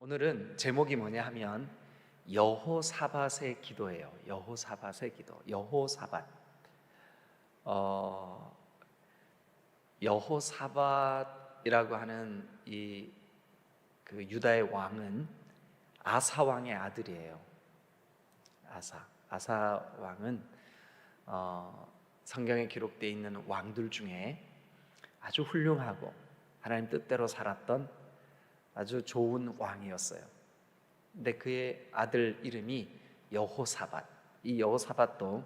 오늘은 제목이 뭐냐 하면 여호사밧의 기도예요. 여호사밧의 기도. 여호사밧. 여호사밧이라고 하는 그 유다의 왕은 아사 왕의 아들이에요. 아사 왕은 성경에 기록되어 있는 왕들 중에 아주 훌륭하고 하나님 뜻대로 살았던 아주 좋은 왕이었어요. 근데 그의 아들 이름이 여호사밧. 이 여호사밧도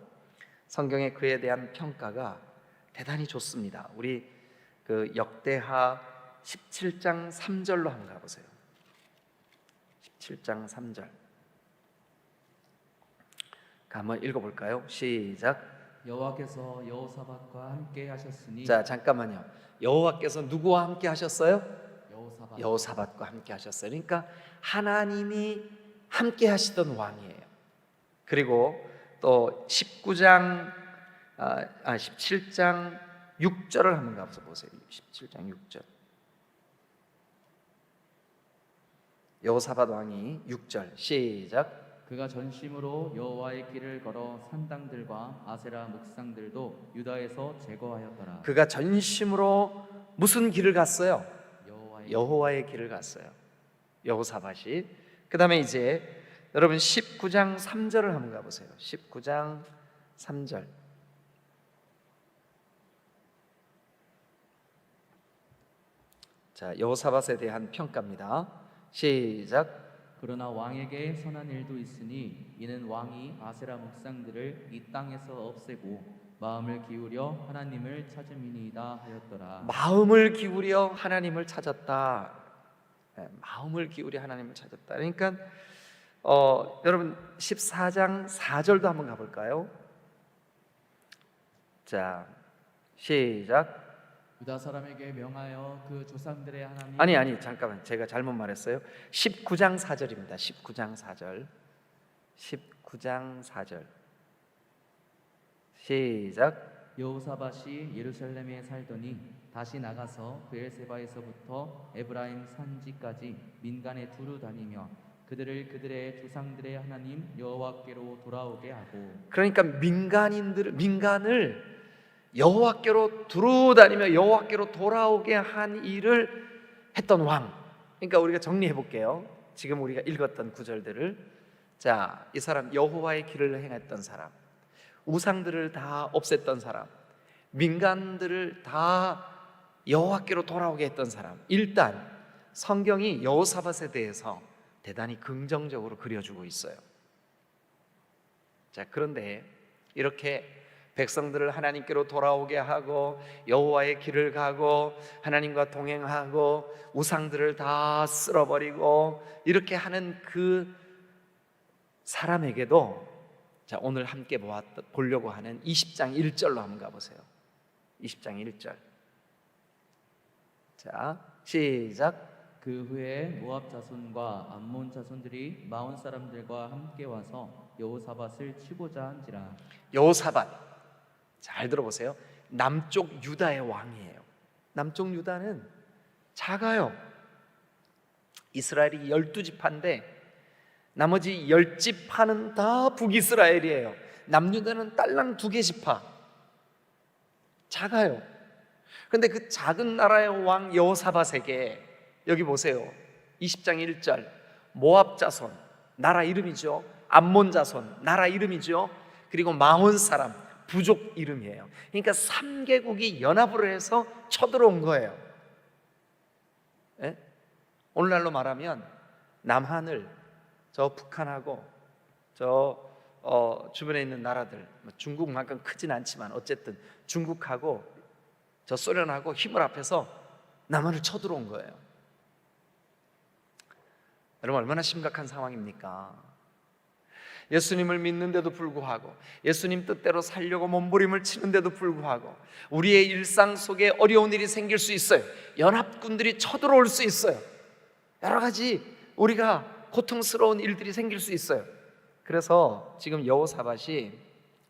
성경에 그에 대한 평가가 대단히 좋습니다. 우리 그 역대하 17장 3절로 한번 가보세요. 17장 3절. 한번 읽어볼까요? 시작. 여호와께서 여호사밧과 함께 하셨으니. 자, 잠깐만요. 여호와께서 누구와 함께 하셨어요? 여호사밧. 여호사밧과 함께 하셨어요. 그러니까 하나님이 함께 하시던 왕이에요. 그리고 또 17장 6절을 한번 가서 보세요. 17장 6절. 여호사밧 왕이 6절 시작. 그가 전심으로 여호와의 길을 걸어 산당들과 아세라 묵상들도 유다에서 제거하였더라. 그가 전심으로 무슨 길을 갔어요? 여호와의 여호와의 길을 갔어요. 여호사밧이. 그 다음에 이제 여러분 19장 3절을 한번 가보세요. 19장 3절. 자, 여호사밧에 대한 평가입니다. 시작. 그러나 왕에게 선한 일도 있으니 이는 왕이 아세라 묵상들을 이 땅에서 없애고 마음을 기울여 하나님을 찾음이니이다 하였더라. 마음을 기울여 하나님을 찾았다. 마음을 기울여 하나님을 찾았다. 그러니까 여러분 14장 4절도 한번 가볼까요? 자, 시작. 유다 사람에게 명하여 그 조상들의 하나님. 아니 잠깐만, 제가 잘못 말했어요. 19장 4절입니다. 19장 4절. 19장 4절. 시작. 여호사밧이 예루살렘에 살더니 다시 나가서 브엘세바에서부터 에브라임 산지까지 민간에 두루 다니며 그들의 조상들의 하나님 여호와께로 돌아오게 하고. 그러니까 민간을 여호와께로 두루 다니며 여호와께로 돌아오게 한 일을 했던 왕. 그러니까 우리가 정리해 볼게요. 지금 우리가 읽었던 구절들을. 자, 이 사람 여호와의 길을 행했던 사람, 우상들을 다 없앴던 사람, 민간들을 다 여호와께로 돌아오게 했던 사람. 일단 성경이 여호사밧에 대해서 대단히 긍정적으로 그려주고 있어요. 자, 그런데 이렇게 백성들을 하나님께로 돌아오게 하고 여호와의 길을 가고 하나님과 동행하고 우상들을 다 쓸어버리고 이렇게 하는 그 사람에게도, 자, 오늘 함께 보려고 하는 20장 1절로 한번 가보세요. 20장 1절. 자, 시작. 그 후에 모압 자손과 암몬 자손들이 마온 사람들과 함께 와서 여호사밧을 치고자 한지라. 여호사밧, 잘 들어보세요. 남쪽 유다의 왕이에요. 남쪽 유다는 작아요. 이스라엘이 12지파인데 나머지 10지파는 다 북이스라엘이에요. 남유다는 딸랑 2개 지파. 작아요. 그런데 그 작은 나라의 왕 여호사밧에게, 여기 보세요. 20장 1절. 모압 자손, 나라 이름이죠. 암몬 자손, 나라 이름이죠. 그리고 마온 사람, 부족 이름이에요. 그러니까 3개국이 연합을 해서 쳐들어온 거예요. 예? 오늘날로 말하면 남한을, 저 북한하고 저 주변에 있는 나라들, 중국만큼 크진 않지만 어쨌든 중국하고 저 소련하고 힘을 합해서 남한을 쳐들어온 거예요. 여러분, 얼마나 심각한 상황입니까? 예수님을 믿는데도 불구하고, 예수님 뜻대로 살려고 몸부림을 치는데도 불구하고 우리의 일상 속에 어려운 일이 생길 수 있어요. 연합군들이 쳐들어올 수 있어요. 여러 가지 우리가 고통스러운 일들이 생길 수 있어요. 그래서 지금 여호사밧이,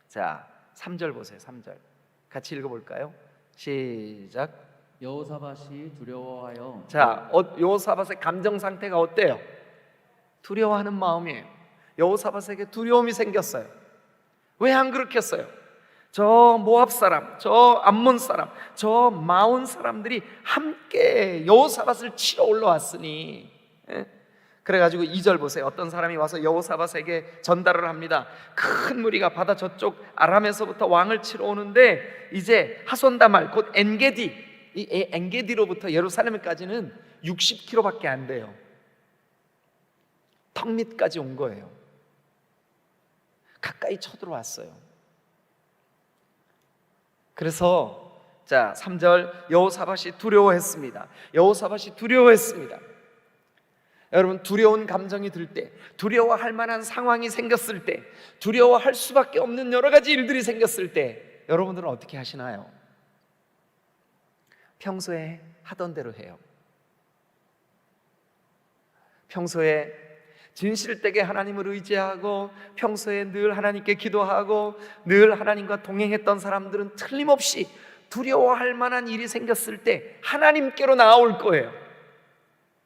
자, 3절 보세요. 3절 같이 읽어볼까요? 시작. 여호사밧이 두려워하여 자, 여호사밧의 감정 상태가 어때요? 두려워하는 마음이에요. 여호사밧에게 두려움이 생겼어요. 왜 안 그렇겠어요? 저 모압 사람, 저 암몬 사람, 저 마온 사람들이 함께 여호사밧을 치러 올라왔으니, 그래가지고 2절 보세요. 어떤 사람이 와서 여호사밧에게 전달을 합니다. 큰 무리가 바다 저쪽 아람에서부터 왕을 치러 오는데 이제 하손다말 곧 엔게디, 이 엔게디로부터 예루살렘까지는 60km밖에 안 돼요. 턱 밑까지 온 거예요. 가까이 쳐들어왔어요. 그래서 자 3절 여호사밧이 두려워했습니다. 여호사밧이 두려워했습니다. 여러분, 두려운 감정이 들 때, 두려워할 만한 상황이 생겼을 때, 두려워할 수밖에 없는 여러 가지 일들이 생겼을 때 여러분들은 어떻게 하시나요? 평소에 하던 대로 해요. 평소에 진실되게 하나님을 의지하고 평소에 늘 하나님께 기도하고 늘 하나님과 동행했던 사람들은 틀림없이 두려워할 만한 일이 생겼을 때 하나님께로 나아올 거예요.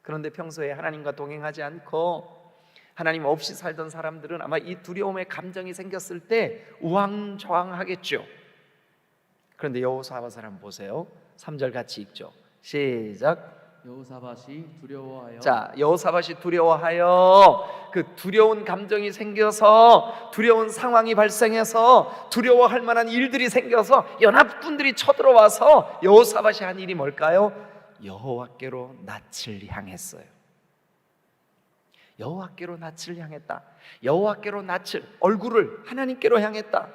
그런데 평소에 하나님과 동행하지 않고 하나님 없이 살던 사람들은 아마 이 두려움의 감정이 생겼을 때 우왕좌왕하겠죠. 그런데 여호사밧 사람 보세요. 3절 같이 읽죠. 시작. 여호사밧이 두려워하여 자, 여호사밧이 두려워하여 그 두려운 감정이 생겨서 두려운 상황이 발생해서 두려워할 만한 일들이 생겨서 연합군들이 쳐들어와서 여호사밧이 한 일이 뭘까요? 여호와께로 낯을 향했어요. 여호와께로 낯을 향했다. 여호와께로 낯을, 얼굴을 하나님께로 향했다.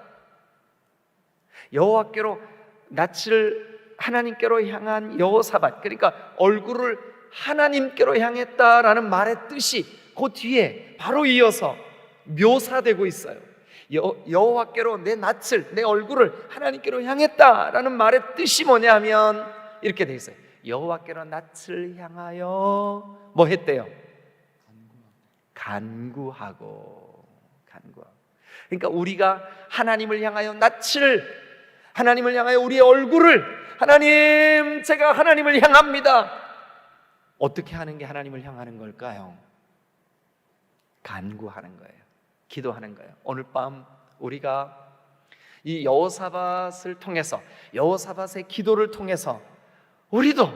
여호와께로 낯을 하나님께로 향한 여호사밧, 그러니까 얼굴을 하나님께로 향했다라는 말의 뜻이 그 뒤에 바로 이어서 묘사되고 있어요. 여호와께로 내 낯을, 내 얼굴을 하나님께로 향했다라는 말의 뜻이 뭐냐면 이렇게 돼 있어요. 여호와께로 낯을 향하여 뭐 했대요? 간구하고. 그러니까 우리가 하나님을 향하여 낯을, 하나님을 향하여 우리의 얼굴을, 하나님, 제가 하나님을 향합니다. 어떻게 하는 게 하나님을 향하는 걸까요? 간구하는 거예요. 기도하는 거예요. 오늘 밤 우리가 이 여호사밧을 통해서, 여호사밧의 기도를 통해서 우리도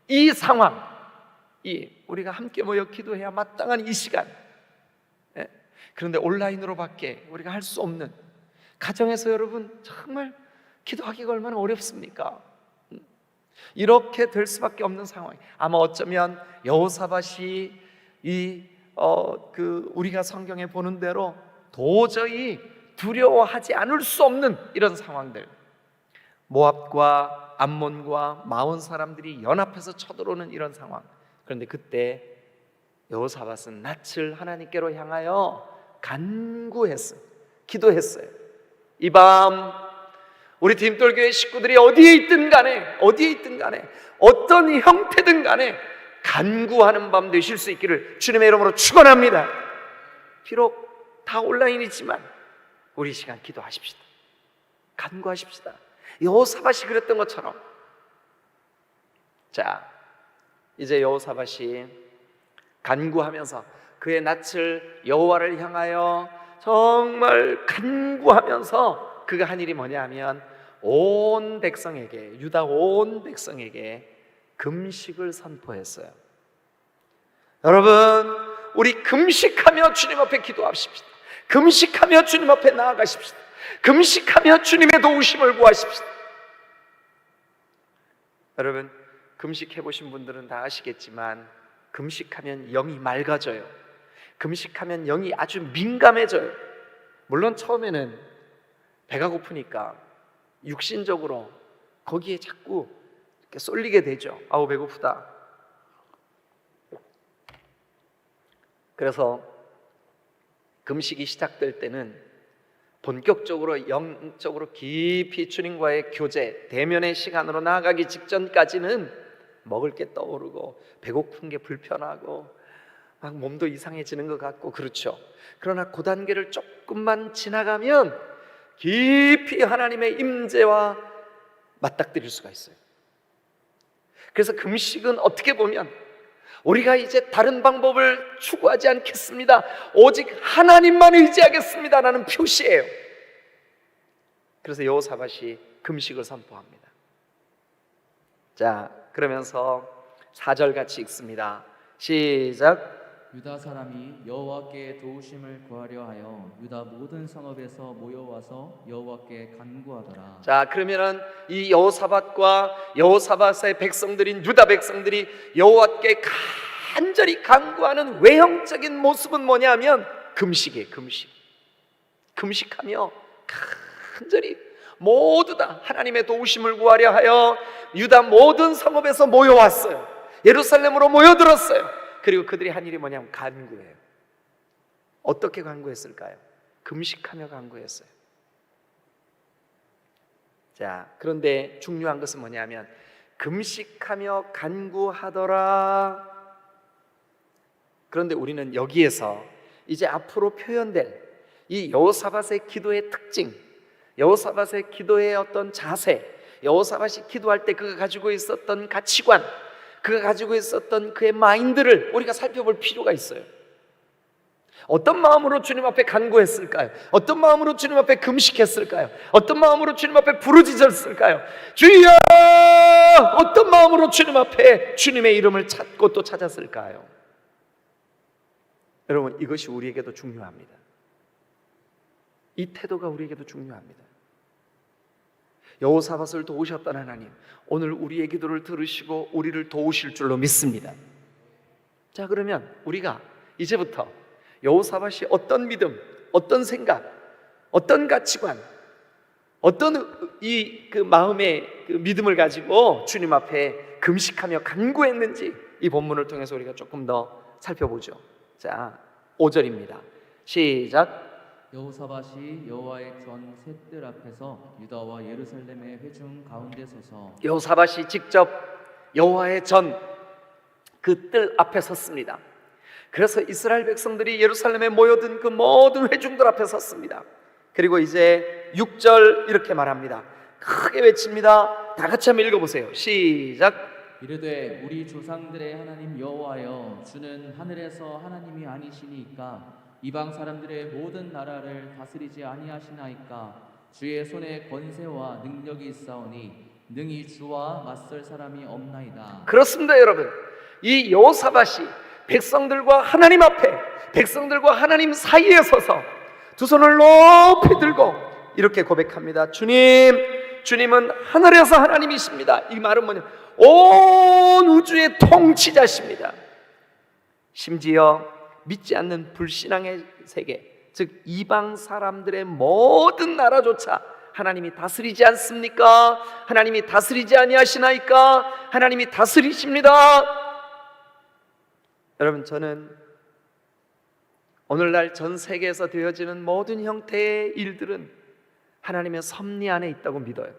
이 상황, 우리가 함께 모여 기도해야 마땅한 이 시간, 그런데 온라인으로밖에 우리가 할 수 없는, 가정에서 여러분 정말 기도하기가 얼마나 어렵습니까? 이렇게 될 수밖에 없는 상황. 아마 어쩌면 여호사밧이 우리가 성경에 보는 대로 도저히 두려워하지 않을 수 없는 이런 상황들, 모압과 암몬과 마온 사람들이 연합해서 쳐들어오는 이런 상황. 그런데 그때 여호사밧은 낯을 하나님께로 향하여 간구했어요. 기도했어요. 이 밤 우리 디딤돌교회 식구들이 어디에 있든 간에 어떤 형태든 간에 간구하는 밤 되실 수 있기를 주님의 이름으로 축원합니다. 비록 다 온라인이지만 우리 시간 기도하십시다. 간구하십시다. 여호사밧이 그랬던 것처럼. 자, 이제 여호사밧이 간구하면서 그의 낯을 여호와를 향하여 정말 간구하면서 그가 한 일이 뭐냐 하면 온 백성에게, 유다 온 백성에게 금식을 선포했어요. 여러분, 우리 금식하며 주님 앞에 기도하십시다. 금식하며 주님 앞에 나아가십시다. 금식하며 주님의 도우심을 구하십시다. 여러분, 금식해 보신 분들은 다 아시겠지만 금식하면 영이 맑아져요. 금식하면 영이 아주 민감해져요. 물론 처음에는 배가 고프니까 육신적으로 거기에 자꾸 이렇게 쏠리게 되죠. 아우 배고프다. 그래서 금식이 시작될 때는 본격적으로 영적으로 깊이 주님과의 교제, 대면의 시간으로 나아가기 직전까지는 먹을 게 떠오르고 배고픈 게 불편하고 막 몸도 이상해지는 것 같고 그렇죠. 그러나 그 단계를 조금만 지나가면 깊이 하나님의 임재와 맞닥뜨릴 수가 있어요. 그래서 금식은 어떻게 보면 우리가 이제 다른 방법을 추구하지 않겠습니다. 오직 하나님만 의지하겠습니다 라는 표시예요. 그래서 여호사밧이 금식을 선포합니다. 자, 그러면서 4절 같이 읽습니다. 시작. 유다 사람이 여호와께 도우심을 구하려 하여 유다 모든 성읍에서 모여와서 여호와께 간구하더라. 자, 그러면은 이 여호사밧과 여호사밧의 백성들인 유다 백성들이 여호와께 간절히 간구하는 외형적인 모습은 뭐냐면 금식이에요. 금식하며 간절히 모두 다 하나님의 도우심을 구하려 하여 유다 모든 성읍에서 모여왔어요. 예루살렘으로 모여들었어요. 그리고 그들이 한 일이 뭐냐면 간구해요. 어떻게 간구했을까요? 금식하며 간구했어요. 자, 그런데 중요한 것은 뭐냐면 금식하며 간구하더라. 그런데 우리는 여기에서 이제 앞으로 표현될 이 여호사밧의 기도의 특징, 여호사밧의 기도의 어떤 자세, 여호사밧이 기도할 때 그가 가지고 있었던 가치관, 그가 가지고 있었던 그의 마인드를 우리가 살펴볼 필요가 있어요. 어떤 마음으로 주님 앞에 간구했을까요? 어떤 마음으로 주님 앞에 금식했을까요? 어떤 마음으로 주님 앞에 부르짖었을까요? 주여! 어떤 마음으로 주님 앞에 주님의 이름을 찾고 또 찾았을까요? 여러분, 이것이 우리에게도 중요합니다. 이 태도가 우리에게도 중요합니다. 여호사밧을 도우셨던 하나님, 오늘 우리의 기도를 들으시고 우리를 도우실 줄로 믿습니다. 자, 그러면 우리가 이제부터 여호사밧이 어떤 믿음, 어떤 생각, 어떤 가치관, 어떤 그 마음의 그 믿음을 가지고 주님 앞에 금식하며 간구했는지 이 본문을 통해서 우리가 조금 더 살펴보죠. 자, 5절입니다. 시작. 여호사밧이 여호와의 전 셋들 앞에서 유다와 예루살렘의 회중 가운데 서서 여호사밧이 직접 여호와의 전 그 뜰 앞에 섰습니다. 그래서 이스라엘 백성들이 예루살렘에 모여든 그 모든 회중들 앞에 섰습니다. 그리고 이제 6절 이렇게 말합니다. 크게 외칩니다. 다 같이 한번 읽어보세요. 시작. 이르되 우리 조상들의 하나님 여호와여, 주는 하늘에서 하나님이 아니시니까 이방 사람들의 모든 나라를 다스리지 아니하시나이까. 주의 손에 권세와 능력이 있사오니 능히 주와 맞설 사람이 없나이다. 그렇습니다, 여러분. 이 여호사밧이 백성들과 하나님 앞에, 백성들과 하나님 사이에 서서 두 손을 높이 들고 이렇게 고백합니다. 주님은 하늘에서 하나님이십니다. 이 말은 뭐냐? 온 우주의 통치자십니다. 심지어 믿지 않는 불신앙의 세계, 즉 이방 사람들의 모든 나라조차 하나님이 다스리지 않습니까? 하나님이 다스리지 아니하시나이까? 하나님이 다스리십니다. 여러분, 저는 오늘날 전 세계에서 되어지는 모든 형태의 일들은 하나님의 섭리 안에 있다고 믿어요.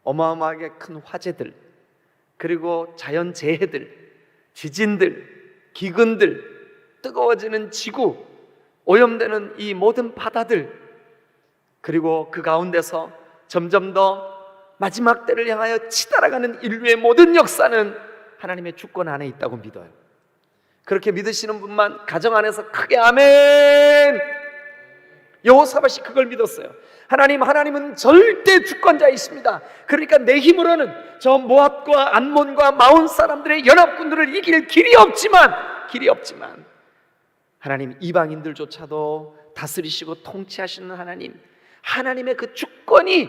어마어마하게 큰 화재들, 그리고 자연재해들, 지진들, 기근들, 뜨거워지는 지구, 오염되는 이 모든 바다들, 그리고 그 가운데서 점점 더 마지막 때를 향하여 치달아가는 인류의 모든 역사는 하나님의 주권 안에 있다고 믿어요. 그렇게 믿으시는 분만 가정 안에서 크게 아멘. 여호사밧이 그걸 믿었어요. 하나님은 절대 주권자이십니다. 그러니까 내 힘으로는 저 모압과 암몬과 마온 사람들의 연합군들을 이길 길이 없지만 하나님, 이방인들조차도 다스리시고 통치하시는 하나님의 그 주권이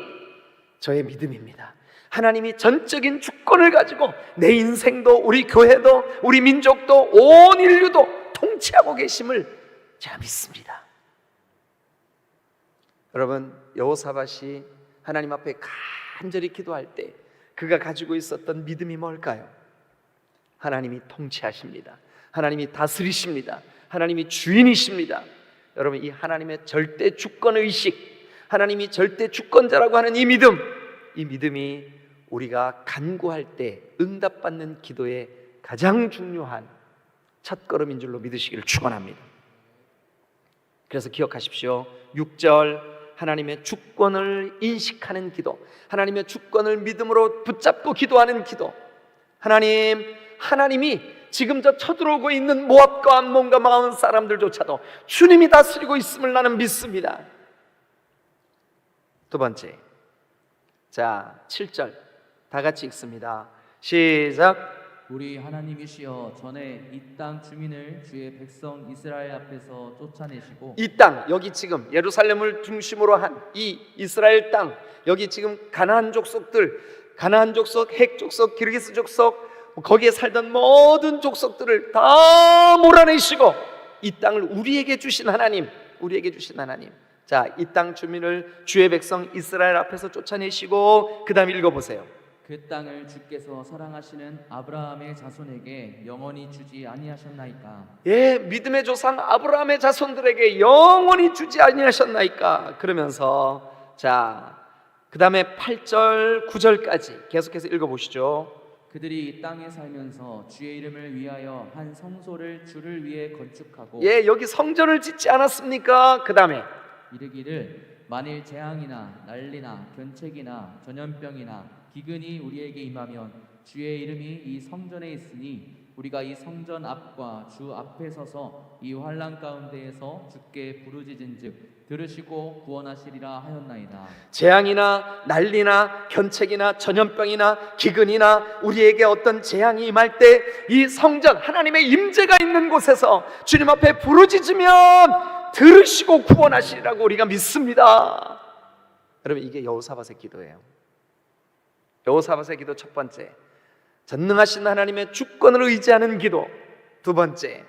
저의 믿음입니다. 하나님이 전적인 주권을 가지고 내 인생도, 우리 교회도, 우리 민족도, 온 인류도 통치하고 계심을 제가 믿습니다. 여러분, 여호사밧이 하나님 앞에 간절히 기도할 때 그가 가지고 있었던 믿음이 뭘까요? 하나님이 통치하십니다. 하나님이 다스리십니다. 하나님이 주인이십니다. 여러분, 이 하나님의 절대 주권 의식, 하나님이 절대 주권자라고 하는 이 믿음이 우리가 간구할 때 응답받는 기도의 가장 중요한 첫걸음인 줄로 믿으시기를 축원합니다. 그래서 기억하십시오. 6절, 하나님의 주권을 인식하는 기도, 하나님의 주권을 믿음으로 붙잡고 기도하는 기도. 하나님이 지금 저 쳐들어오고 있는 모압과 암몬과 마온 사람들조차도 주님이 다스리고 있음을 나는 믿습니다. 두 번째, 자 7절 다 같이 읽습니다. 시작. 우리 하나님이시여 전에 이 땅 주민을 주의 백성 이스라엘 앞에서 쫓아내시고 이 땅, 여기 지금 예루살렘을 중심으로 한 이 이스라엘 땅, 여기 지금 가나안 족속들, 가나안 족속, 헷 족속, 기르기스 족속, 거기에 살던 모든 족속들을 다 몰아내시고 이 땅을 우리에게 주신 하나님, 우리에게 주신 하나님. 자, 이 땅 주민을 주의 백성 이스라엘 앞에서 쫓아내시고 그 다음 읽어보세요. 그 땅을 주께서 사랑하시는 아브라함의 자손에게 영원히 주지 아니하셨나이까. 예, 믿음의 조상 아브라함의 자손들에게 영원히 주지 아니하셨나이까. 그러면서 자, 그 다음에 8절 9절까지 계속해서 읽어보시죠. 그들이 이 땅에 살면서 주의 이름을 위하여 한 성소를 주를 위해 건축하고 예, 여기 성전을 짓지 않았습니까? 그 다음에 이르기를 만일 재앙이나 난리나 견책이나 전염병이나 기근이 우리에게 임하면 주의 이름이 이 성전에 있으니 우리가 이 성전 앞과 주 앞에 서서 이 환난 가운데에서 주께 부르짖은즉 들으시고 구원하시리라 하였나이다. 재앙이나 난리나 견책이나 전염병이나 기근이나 우리에게 어떤 재앙이 임할 때 이 성전 하나님의 임재가 있는 곳에서 주님 앞에 부르짖으면 들으시고 구원하시리라고 우리가 믿습니다. 여러분, 이게 여호사밧의 기도예요. 여호사밧의 기도 첫 번째, 전능하신 하나님의 주권을 의지하는 기도. 두 번째,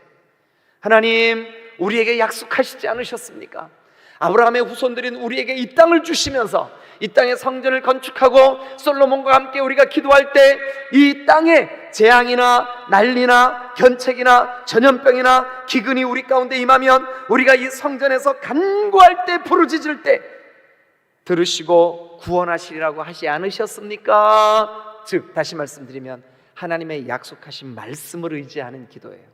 하나님 우리에게 약속하시지 않으셨습니까? 아브라함의 후손들인 우리에게 이 땅을 주시면서 이 땅에 성전을 건축하고 솔로몬과 함께 우리가 기도할 때 이 땅에 재앙이나 난리나 견책이나 전염병이나 기근이 우리 가운데 임하면 우리가 이 성전에서 간구할 때 부르짖을 때 들으시고 구원하시리라고 하지 않으셨습니까? 즉 다시 말씀드리면 하나님의 약속하신 말씀을 의지하는 기도예요.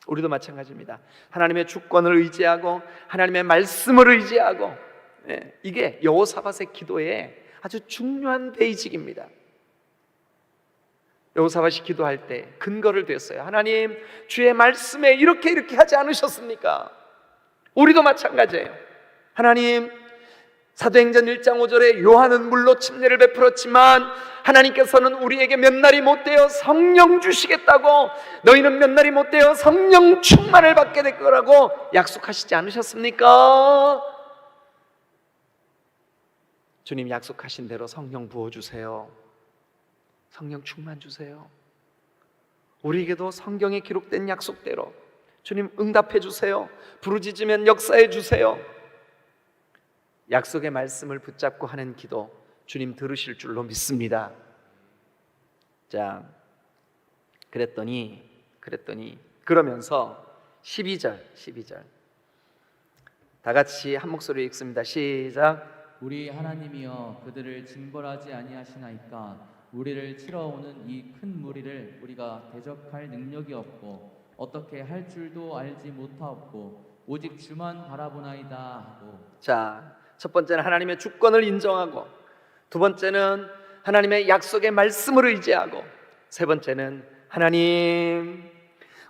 우리도 마찬가지입니다. 하나님의 주권을 의지하고 하나님의 말씀을 의지하고, 이게 여호사밧의 기도의 아주 중요한 베이직입니다. 여호사밧이 기도할 때 근거를 댔어요. 하나님 주의 말씀에 이렇게 하지 않으셨습니까? 우리도 마찬가지예요. 하나님, 사도행전 1장 5절에 요한은 물로 침례를 베풀었지만 하나님께서는 우리에게 몇 날이 못되어 성령 주시겠다고, 너희는 몇 날이 못되어 성령 충만을 받게 될 거라고 약속하시지 않으셨습니까? 주님 약속하신 대로 성령 부어주세요. 성령 충만 주세요. 우리에게도 성경에 기록된 약속대로 주님 응답해 주세요. 부르짖으면 역사해 주세요. 약속의 말씀을 붙잡고 하는 기도 주님 들으실 줄로 믿습니다. 자, 그러면서 12절 다 같이 한 목소리 읽습니다. 시작. 우리 하나님이여 그들을 징벌하지 아니하시나이까. 우리를 치러오는 이 큰 무리를 우리가 대적할 능력이 없고 어떻게 할 줄도 알지 못하옵고 오직 주만 바라보나이다 하고. 자, 첫 번째는 하나님의 주권을 인정하고, 두 번째는 하나님의 약속의 말씀을 의지하고, 세 번째는 하나님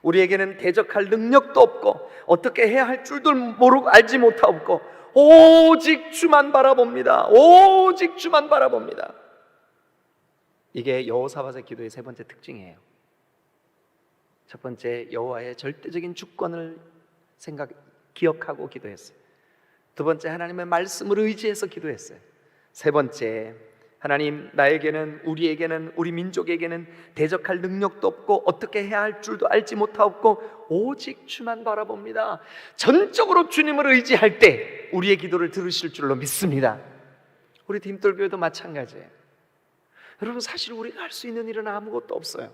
우리에게는 대적할 능력도 없고 어떻게 해야 할 줄도 모르고 알지 못하옵고 오직 주만 바라봅니다. 오직 주만 바라봅니다. 이게 여호사밧의 기도의 세 번째 특징이에요. 첫 번째, 여호와의 절대적인 주권을 기억하고 기도했어요. 두 번째, 하나님의 말씀을 의지해서 기도했어요. 세 번째, 하나님 나에게는, 우리에게는, 우리 민족에게는 대적할 능력도 없고 어떻게 해야 할 줄도 알지 못하옵고 오직 주만 바라봅니다. 전적으로 주님을 의지할 때 우리의 기도를 들으실 줄로 믿습니다. 우리 디딤돌교회도 마찬가지예요. 여러분, 사실 우리가 할 수 있는 일은 아무것도 없어요.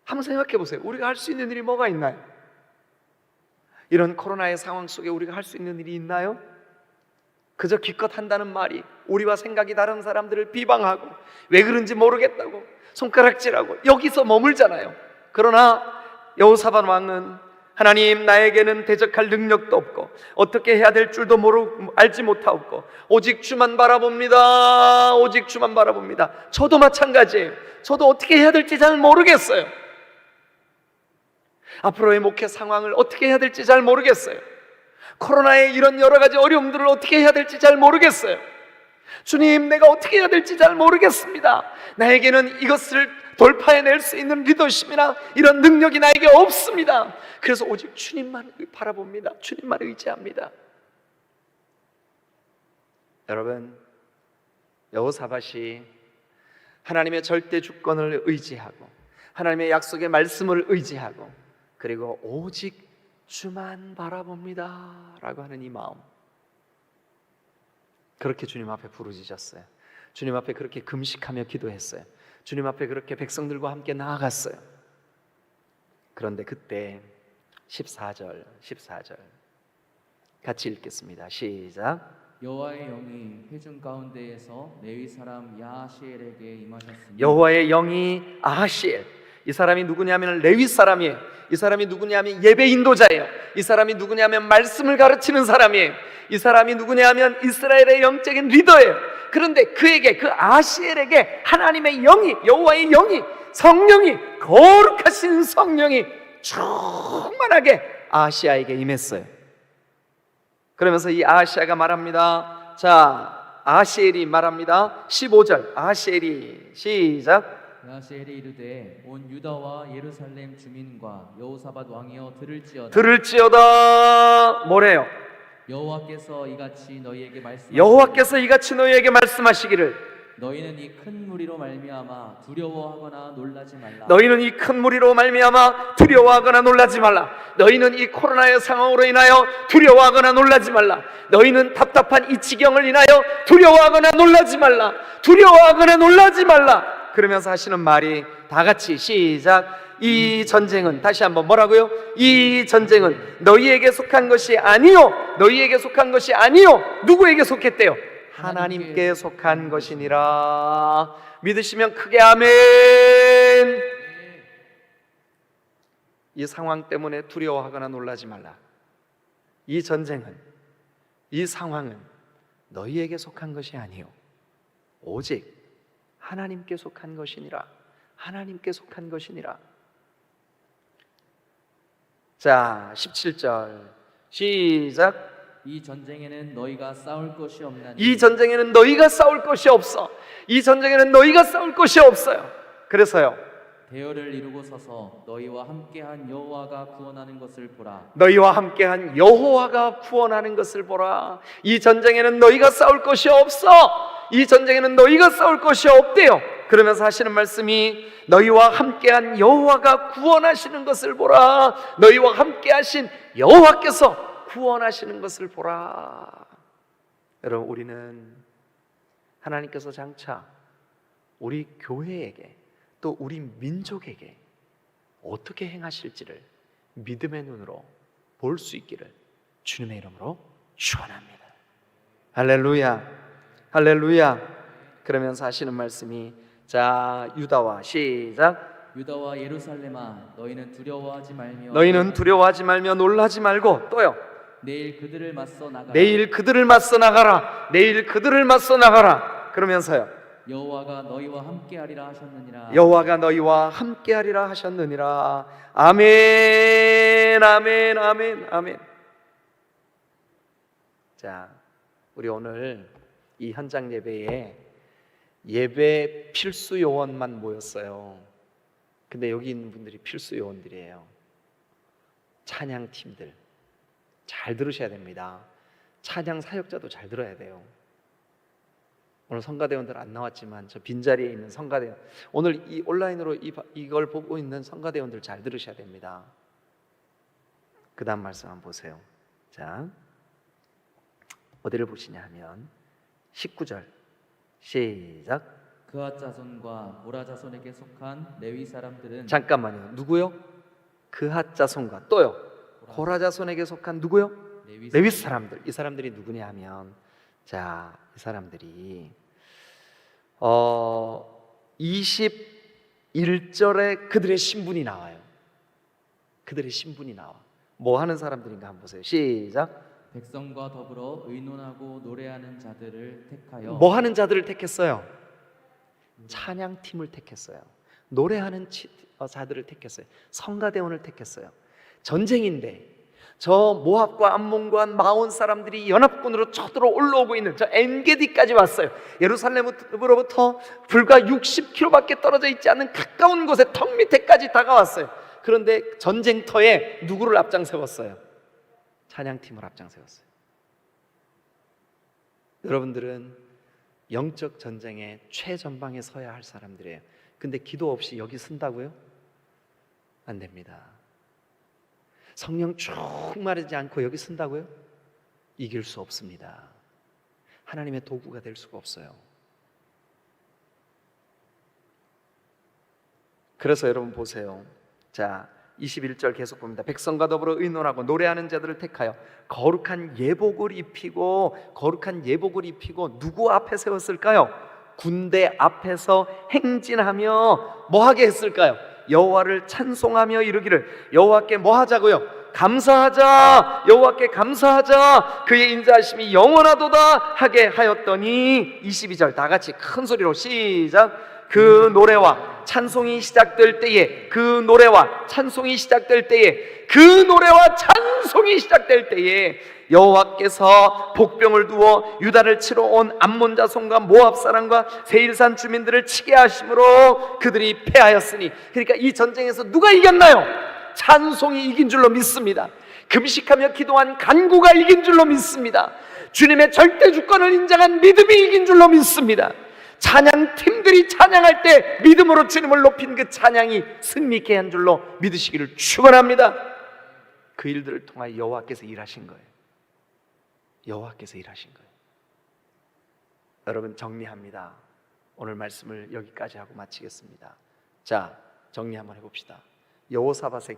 한번 생각해 보세요. 우리가 할 수 있는 일이 뭐가 있나요? 이런 코로나의 상황 속에 우리가 할 수 있는 일이 있나요? 그저 기껏 한다는 말이, 우리와 생각이 다른 사람들을 비방하고 왜 그런지 모르겠다고 손가락질하고 여기서 머물잖아요. 그러나 여호사밧 왕은 하나님, 나에게는 대적할 능력도 없고 어떻게 해야 될 줄도 알지 못하옵고 오직 주만 바라봅니다. 오직 주만 바라봅니다. 저도 마찬가지예요. 저도 어떻게 해야 될지 잘 모르겠어요. 앞으로의 목회 상황을 어떻게 해야 될지 잘 모르겠어요. 코로나의 이런 여러 가지 어려움들을 어떻게 해야 될지 잘 모르겠어요. 주님, 내가 어떻게 해야 될지 잘 모르겠습니다. 나에게는 이것을 돌파해낼 수 있는 리더십이나 이런 능력이 나에게 없습니다. 그래서 오직 주님만 바라봅니다. 주님만 의지합니다. 여러분, 여호사밧이 하나님의 절대 주권을 의지하고 하나님의 약속의 말씀을 의지하고 그리고 오직 주만 바라봅니다 라고 하는 이 마음, 그렇게 주님 앞에 부르짖었어요. 주님 앞에 그렇게 금식하며 기도했어요. 주님 앞에 그렇게 백성들과 함께 나아갔어요. 그런데 그때 14절 같이 읽겠습니다. 시작. 여호와의 영이 회중 가운데에서 레위 사람 야하시엘에게 임하셨으니 여호와의 영이 아하시엘, 이 사람이 누구냐면 레위 사람이에요. 이 사람이 누구냐면 예배 인도자예요. 이 사람이 누구냐면 말씀을 가르치는 사람이에요. 이 사람이 누구냐면 이스라엘의 영적인 리더예요. 그런데 그에게, 그 아하시엘에게 하나님의 영이, 여호와의 영이, 성령이, 거룩하신 성령이 충만하게 아하시아에게 임했어요. 그러면서 이 아하시아가 말합니다. 자, 아하시엘이 말합니다. 15절 아하시엘이 시작. 야하시엘이 이르되 온 유다와 예루살렘 주민과 여호사밧 왕이여 들을지어다. 뭐래요? 여호와께서 이같이 너희에게 말씀하시기를 너희는 이 큰 무리로 말미암아 두려워하거나 놀라지 말라. 너희는 이 큰 무리로 말미암아 두려워하거나 놀라지 말라. 너희는 이 코로나의 상황으로 인하여 두려워하거나 놀라지 말라. 너희는 답답한 이 지경을 인하여 두려워하거나 놀라지 말라. 두려워하거나 놀라지 말라. 그러면서 하시는 말이 다 같이 시작. 이 전쟁은, 다시 한번 뭐라고요? 이 전쟁은 너희에게 속한 것이 아니요, 너희에게 속한 것이 아니요. 누구에게 속했대요? 하나님께 속한 것이니라. 믿으시면 크게 아멘. 이 상황 때문에 두려워하거나 놀라지 말라. 이 전쟁은, 이 상황은 너희에게 속한 것이 아니요, 오직 하나님께 속한 것이니라. 하나님께 속한 것이니라. 자, 17절 시작. 이 전쟁에는 너희가 싸울 것이 없나니 이 전쟁에는 너희가 싸울 것이 없어. 이 전쟁에는 너희가 싸울 것이 없어요. 그래서요, 대열을 이루고 서서 너희와 함께한 여호와가 구원하는 것을 보라. 너희와 함께한 여호와가 구원하는 것을 보라. 이 전쟁에는 너희가 싸울 것이 없어. 이 전쟁에는 너희가 싸울 것이 없대요. 그러면서 하시는 말씀이 너희와 함께한 여호와가 구원하시는 것을 보라. 너희와 함께하신 여호와께서 구원하시는 것을 보라. 여러분, 우리는 하나님께서 장차 우리 교회에게 또 우리 민족에게 어떻게 행하실지를 믿음의 눈으로 볼 수 있기를 주님의 이름으로 축원합니다. 할렐루야, 할렐루야. 그러면서 하시는 말씀이, 자, 유다와 시작. 유다와 예루살렘아 너희는 두려워하지 말며 너희는 두려워하지 말며 놀라지 말고, 또요, 내일 그들을 맞서 나가라. 내일 그들을 맞서 나가라. 내일 그들을 맞서 나가라. 그러면서요, 여호와가 너희와 함께하리라 하셨느니라. 여호와가 너희와 함께하리라 하셨느니라. 아멘, 아멘, 아멘, 아멘. 자, 우리 오늘 이 현장 예배에 예배 필수 요원만 모였어요. 근데 여기 있는 분들이 필수 요원들이에요. 찬양팀들 잘 들으셔야 됩니다. 찬양 사역자도 잘 들어야 돼요. 오늘 성가대원들 안 나왔지만 저 빈자리에 있는 성가대원, 오늘 이 온라인으로 이걸 보고 있는 성가대원들 잘 들으셔야 됩니다. 그 다음 말씀 한번 보세요. 자, 어디를 보시냐 하면 19절 시작. 그앗 자손과 보라 자손에게 속한 레위 사람들은 잠깐만요. 누구요? 그앗 자손과, 또요, 고라 자손에게 속한 누구요? 레위 사람들. 이 사람들이 누구냐 하면, 자, 이 사람들이 21절에 그들의 신분이 나와요. 그들의 신분이 나와. 뭐 하는 사람들인가 한번 보세요. 시작. 백성과 더불어 의논하고 노래하는 자들을 택하여 뭐 하는 자들을 택했어요? 찬양팀을 택했어요. 노래하는 자들을 택했어요. 성가대원을 택했어요. 전쟁인데 저 모압과 암몬과 마온 사람들이 연합군으로 쳐들어 올라오고 있는 저 엔게디까지 왔어요. 예루살렘으로부터 불과 60km밖에 떨어져 있지 않은 가까운 곳에 턱 밑에까지 다가왔어요. 그런데 전쟁터에 누구를 앞장세웠어요? 찬양팀을 앞장세웠어요. 여러분들은 영적 전쟁의 최전방에 서야 할 사람들이에요. 근데 기도 없이 여기 쓴다고요? 안 됩니다. 성령 충만하지 않고 여기 쓴다고요? 이길 수 없습니다. 하나님의 도구가 될 수가 없어요. 그래서 여러분 보세요. 자, 21절 계속 봅니다. 백성과 더불어 의논하고 노래하는 자들을 택하여 거룩한 예복을 입히고 누구 앞에 세웠을까요? 군대 앞에서 행진하며 뭐 하게 했을까요? 여호와를 찬송하며 이르기를 여호와께 뭐 하자고요? 감사하자. 여호와께 감사하자. 그의 인자하심이 영원하도다 하게 하였더니 22절 다 같이 큰 소리로 시작. 그 노래와 찬송이 시작될 때에 여호와께서 복병을 두어 유다를 치러 온 암몬 자손과 모압 사람과 세일산 주민들을 치게 하심으로 그들이 패하였으니, 그러니까 이 전쟁에서 누가 이겼나요? 찬송이 이긴 줄로 믿습니다. 금식하며 기도한 간구가 이긴 줄로 믿습니다. 주님의 절대 주권을 인정한 믿음이 이긴 줄로 믿습니다. 찬양팀들이 찬양할 때 믿음으로 주님을 높인 그 찬양이 승리케 한 줄로 믿으시기를 축원합니다. 그 일들을 통하여 여호와께서 일하신 거예요. 여호와께서 일하신 거예요. 여러분, 정리합니다. 오늘 말씀을 여기까지 하고 마치겠습니다. 자, 정리 한번 해봅시다. 여호사밧의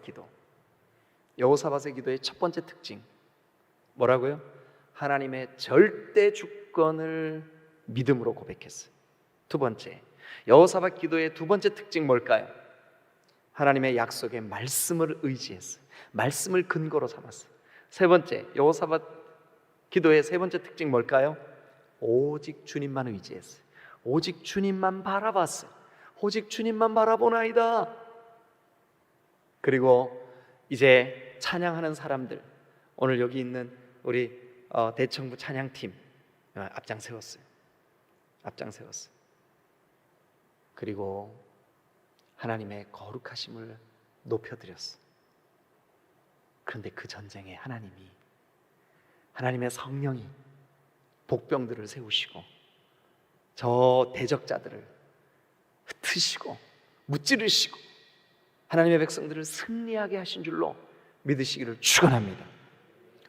기도의 첫 번째 특징 뭐라고요? 하나님의 절대 주권을 믿음으로 고백했어요. 두 번째, 여호사밧 기도의 두 번째 특징 뭘까요? 하나님의 약속의 말씀을 의지했어요. 말씀을 근거로 삼았어요. 세 번째, 여호사밧 기도의 세 번째 특징 뭘까요? 오직 주님만 의지했어요. 오직 주님만 바라봤어요. 오직 주님만 바라보나이다. 그리고 이제 찬양하는 사람들, 오늘 여기 있는 우리 대청부 찬양팀 앞장세웠어요. 그리고 하나님의 거룩하심을 높여드렸어요. 그런데 그 전쟁에 하나님의 성령이 복병들을 세우시고 저 대적자들을 흩으시고 무찌르시고 하나님의 백성들을 승리하게 하신 줄로 믿으시기를 축원합니다.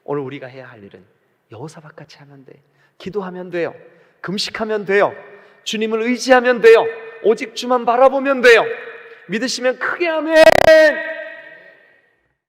오늘 우리가 해야 할 일은 여호사밧같이 하면 돼. 기도하면 돼요. 금식하면 돼요. 주님을 의지하면 돼요. 오직 주만 바라보면 돼요. 믿으시면 크게 아멘.